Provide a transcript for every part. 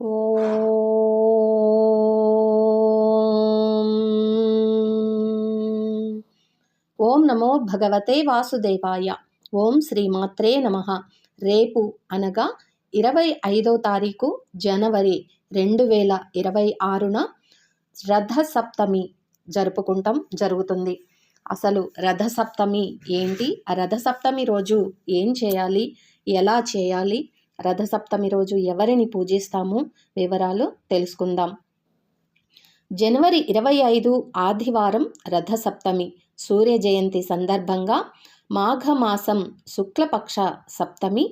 ఓం నమో భగవతే వాసుదేవాయ. ఓం శ్రీమాత్రే నమః. రేపు అనగా 25వ తారీఖు జనవరి 2026న రథసప్తమి జరుగుతుంది. అసలు రథసప్తమి ఏంటి, ఆ రథసప్తమి రోజు ఏం చేయాలి, ఎలా చేయాలి, రథసప్తమి రోజు ఎవరిని పూజిస్తాము, వివరాలు తెలుసుకుందాం. జనవరి 25 ఆదివారం రథసప్తమి. సూర్య జయంతి సందర్భంగా మాఘమాసం శుక్లపక్ష సప్తమి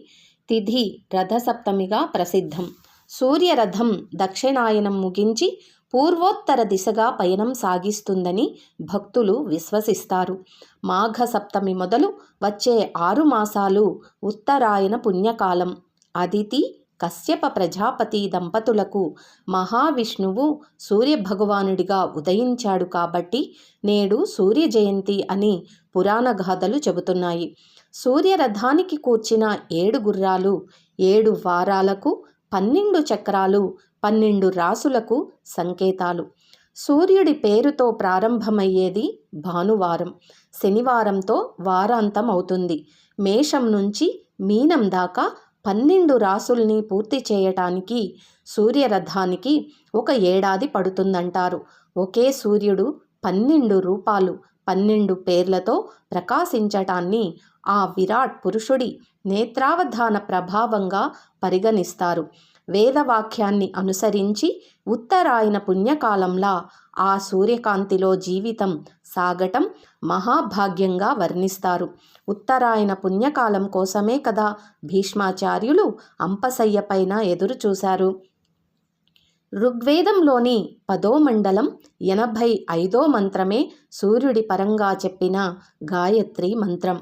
తిథి రథసప్తమిగా ప్రసిద్ధం. సూర్యరథం దక్షిణాయనం ముగించి పూర్వోత్తర దిశగా పయనం సాగిస్తుందని భక్తులు విశ్వసిస్తారు. మాఘ సప్తమి మొదలు వచ్చే 6 మాసాలు ఉత్తరాయణ పుణ్యకాలం. అదితి కశ్యప ప్రజాపతి దంపతులకు మహావిష్ణువు సూర్యభగవానుడిగా ఉదయించాడు కాబట్టి నేడు సూర్య జయంతి అని పురాణ గాథలు చెబుతున్నాయి. సూర్యరథానికి కూర్చిన 7 గుర్రాలు 7 వారాలకు 12 చక్రాలు 12 రాసులకు సంకేతాలు. సూర్యుడి పేరుతో ప్రారంభమయ్యేది భానువారం. శనివారంతో వారాంతం అవుతుంది. మేషం నుంచి మీనం దాకా 12 రాసుల్ని పూర్తి చేయటానికి సూర్యరథానికి 1 ఏడాది పడుతుందంటారు. ఒకే సూర్యుడు 12 రూపాలు 12 పేర్లతో ప్రకాశించటాన్ని ఆ విరాట్ పురుషుడి నేత్రావధాన ప్రభావంగా పరిగణిస్తారు. వేదవాక్యాన్ని అనుసరించి ఉత్తరాయణ పుణ్యకాలంలా ఆ సూర్యకాంతిలో జీవితం సాగటం మహాభాగ్యంగా వర్ణిస్తారు. ఉత్తరాయణ పుణ్యకాలం కోసమే కదా భీష్మాచార్యులు అంపశయ్య పైన ఎదురు చూశారు. ఋగ్వేదంలోని 10వ మండలం 85వ మంత్రమే సూర్యుడి పరంగా చెప్పిన గాయత్రి మంత్రం.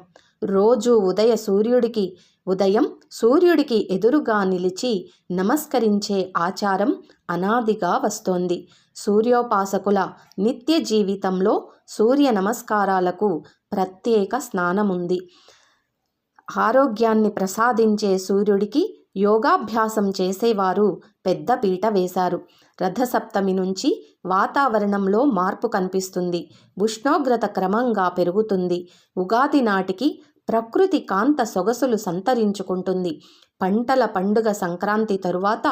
రోజు ఉదయం సూర్యుడికి ఎదురుగా నిలిచి నమస్కరించే ఆచారం అనాదిగా వస్తోంది. సూర్యోపాసకుల నిత్య జీవితంలో సూర్య నమస్కారాలకు ప్రత్యేక స్నానముంది. ఆరోగ్యాన్ని ప్రసాదించే సూర్యుడికి యోగాభ్యాసం చేసేవారు పెద్ద పీట వేశారు. రథసప్తమి నుంచి వాతావరణంలో మార్పు కనిపిస్తుంది. ఉష్ణోగ్రత క్రమంగా పెరుగుతుంది. ఉగాది నాటికి ప్రకృతి కాంత సొగసులు సంతరించుకుంటుంది. పంటల పండుగ సంక్రాంతి తరువాత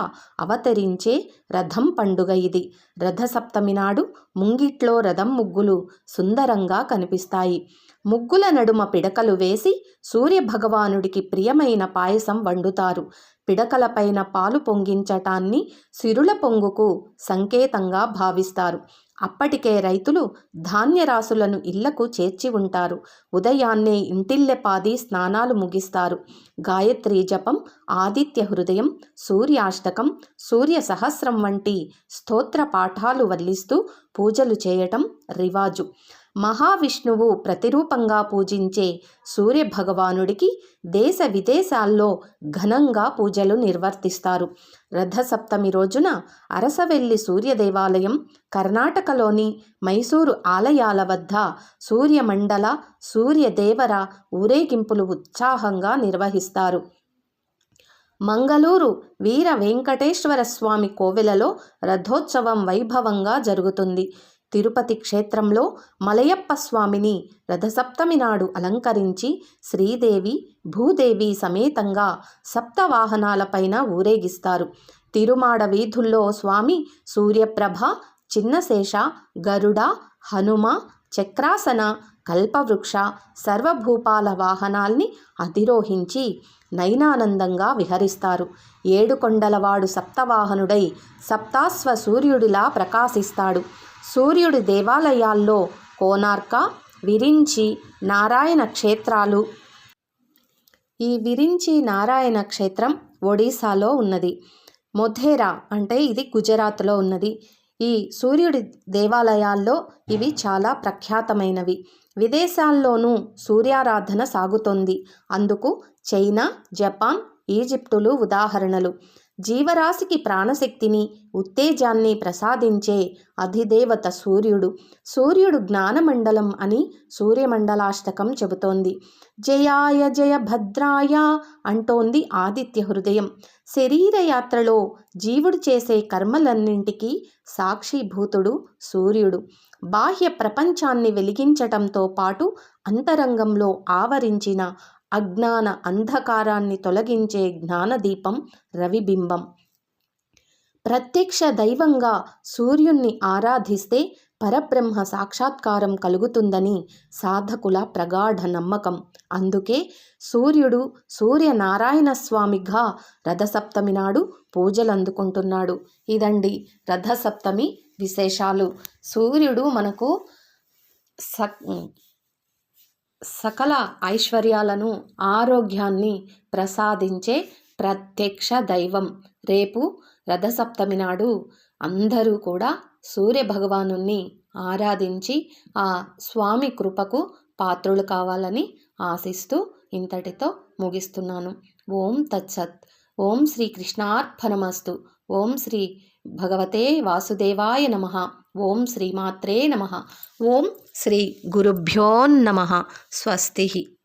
అవతరించే రథం పండుగ ఇది. రథసప్తమి నాడు ముంగిట్లో రథం ముగ్గులు సుందరంగా కనిపిస్తాయి. ముగ్గుల నడుమ పిడకలు వేసి సూర్యభగవానుడికి ప్రియమైన పాయసం వండుతారు. పిడకలపైన పాలు పొంగించటాన్ని సిరుల పొంగుకు సంకేతంగా భావిస్తారు. అప్పటికే రైతులు ధాన్యరాశులను ఇళ్లకు చేర్చి ఉంటారు. ఉదయాన్నే ఇంటిల్లెపాది స్నానాలు ముగిస్తారు. గాయత్రీ జపం, ఆదిత్య హృదయం, సూర్యాష్టకం, సూర్య సహస్రం వంటి స్తోత్ర పాఠాలు వల్లిస్తూ పూజలు చేయటం రివాజు. మహావిష్ణువు ప్రతిరూపంగా పూజించే సూర్యభగవానుడికి దేశ విదేశాల్లో ఘనంగా పూజలు నిర్వర్తిస్తారు. రథసప్తమి రోజున అరసవెల్లి సూర్య దేవాలయం, కర్ణాటకలోని మైసూరు ఆలయాల వద్ద సూర్యమండల, సూర్యదేవర ఊరేగింపులు ఉత్సాహంగా నిర్వహిస్తారు. మంగళూరు వీర వెంకటేశ్వర స్వామి కోవెలలో రథోత్సవం వైభవంగా జరుగుతుంది. తిరుపతి క్షేత్రంలో మలయప్ప స్వామిని రథసప్తమి నాడు అలంకరించి శ్రీదేవి, భూదేవి సమేతంగా సప్తవాహనాలపైన ఊరేగిస్తారు. తిరుమాడ వీధుల్లో స్వామి సూర్యప్రభ, చిన్నశేష, గరుడ, హనుమ, చక్రాసన, కల్పవృక్ష, సర్వభూపాల వాహనాల్ని అధిరోహించి నయనానందంగా విహరిస్తారు. 7 కొండలవాడు సప్తవాహనుడై సప్తాశ్వ సూర్యుడిలా ప్రకాశిస్తాడు. సూర్యుడి దేవాలయాల్లో కోనార్క, విరించి, నారాయణ క్షేత్రాలు. ఈ విరించి నారాయణ క్షేత్రం ఒడిశాలో ఉన్నది. మొధేరా అంటే ఇది గుజరాత్లో ఉన్నది. ఈ సూర్యుడి దేవాలయాల్లో ఇవి చాలా ప్రఖ్యాతమైనవి. విదేశాల్లోనూ సూర్యారాధన సాగుతోంది. అందుకు చైనా, జపాన్, ఈజిప్టులు ఉదాహరణలు. జీవరాశికి ప్రాణశక్తిని, ఉత్తేజాన్ని ప్రసాదించే అధిదేవత సూర్యుడు. సూర్యుడు జ్ఞానమండలం అని సూర్యమండలాష్టకం చెబుతోంది. జయాయ జయ భద్రాయ అంటోంది ఆదిత్య హృదయం. శరీరయాత్రలో జీవుడు చేసే కర్మలన్నింటికీ సాక్షిభూతుడు సూర్యుడు. బాహ్య ప్రపంచాన్ని వెలిగించటంతో పాటు అంతరంగంలో ఆవరించిన అజ్ఞాన అంధకారాన్ని తొలగించే జ్ఞానదీపం రవిబింబం. ప్రత్యక్ష దైవంగా సూర్యుణ్ణి ఆరాధిస్తే పరబ్రహ్మ సాక్షాత్కారం కలుగుతుందని సాధకుల ప్రగాఢ నమ్మకం. అందుకే సూర్యుడు సూర్యనారాయణ స్వామిగా రథసప్తమి నాడు పూజలందుకుంటున్నాడు. ఇదండి రథసప్తమి విశేషాలు. సూర్యుడు మనకు సకల ఐశ్వర్యాలను, ఆరోగ్యాన్ని ప్రసాదించే ప్రత్యక్ష దైవం. రేపు రథసప్తమి నాడు అందరూ కూడా సూర్య భగవానుణ్ణి ఆరాధించి ఆ స్వామి కృపకు పాత్రులు కావాలని ఆశిస్తూ ఇంతటితో ముగిస్తున్నాను. ఓం తత్సత్. ఓం శ్రీ కృష్ణార్పణమస్తు. ఓం శ్రీ భగవతే వాసుదేవాయ నమః. ఓం శ్రీమాత్రే నమః. ఓం శ్రీ గురుభ్యో నమః. స్వస్తి.